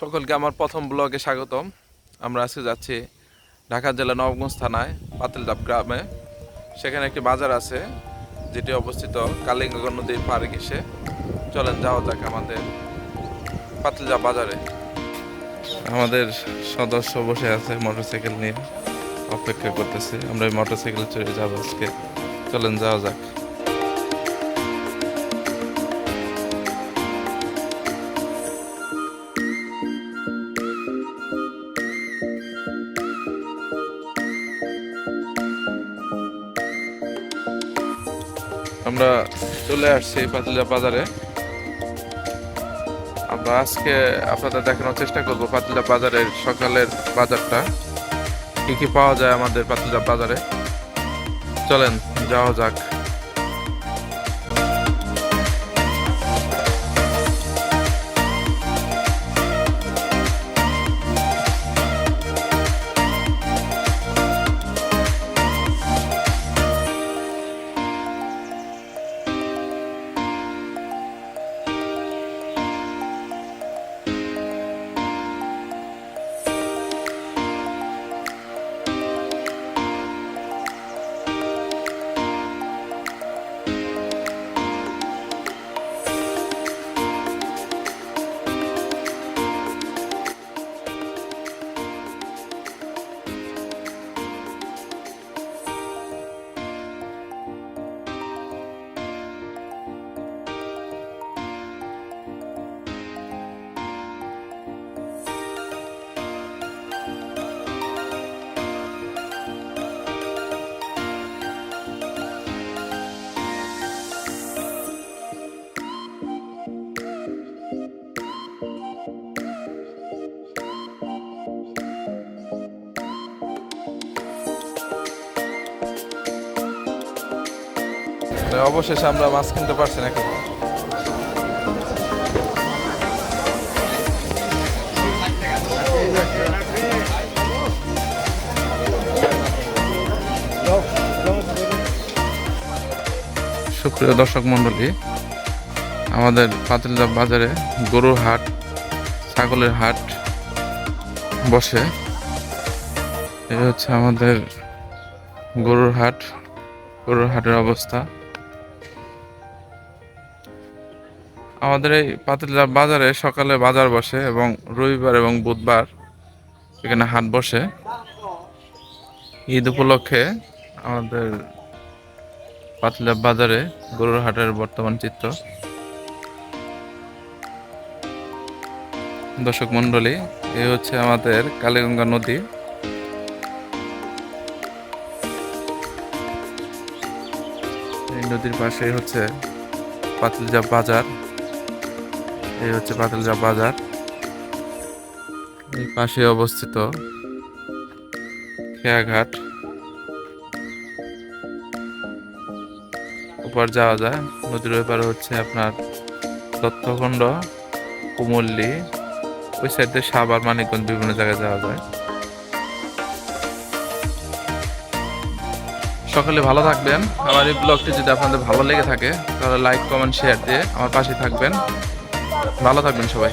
সকলকে আমার প্রথম ব্লগে স্বাগতম। আমরা আজকে যাচ্ছি ঢাকা জেলা নবাবগঞ্জ থানায় পাতিলদাব গ্রামে। সেখানে একটি বাজার আছে যেটি অবস্থিত কালিঙ্গা নদীর পাড়ে ঘেঁষে। চলেন যাওয়া যাক আমাদের পাতিলদাব বাজারে। আমাদের সদস্য বসে আছে মোটরসাইকেল নিয়ে অপেক্ষা করতেছে। আমরা এই মোটরসাইকেলে চড়ে যাবো আজকে। চলেন যাওয়া যাক। আমরা চলে আসছি পাতিলদাব বাজারে। আমরা আজকে আপনাদের দেখানোর চেষ্টা করব পাতিলদাব বাজারের সকালের বাজারটা, কি কি পাওয়া যায় আমাদের পাতিলদাব বাজারে। চলেন যাওয়া যাক। অবশেষে আমরা মাছ কিনতে পারছি নাকি। সুপ্রিয় দর্শক মন্ডলী, আমাদের পাতিলদাব বাজারে গরুর হাট, ছাগলের হাট বসে। এই হচ্ছে আমাদের গরুর হাট, গরুর হাটের অবস্থা। আমাদের এই পাতিলদাব বাজারে সকালে বাজার বসে এবং রবিবার এবং বুধবার এখানে হাট বসে। ঈদ উপলক্ষে আমাদের পাতিলদাব বাজারে গরুর হাটের বর্তমান চিত্র। দর্শক মন্ডলী, এই হচ্ছে আমাদের কালীগঙ্গা নদী। এই নদীর পাশে হচ্ছে পাতিলদাব বাজার। এই হচ্ছে পাতিলদাব বাজার। এই পাশে অবস্থিত খেয়াঘাট। উপর যাওয়া যায়। নদীর ওপারে হচ্ছে আপনার তথ্যখণ্ড, কুমল্লি, ওই সাইডে সাভার, মানিকগঞ্জ, বিভিন্ন জায়গায় যাওয়া যায়। সকালে ভালো থাকবেন। আমার এই ব্লগটি যদি আপনাদের ভালো লেগে থাকে তাহলে লাইক, কমেন্ট, শেয়ার দিয়ে আমার পাশে থাকবেন। ভালো থাকবেন সবাই।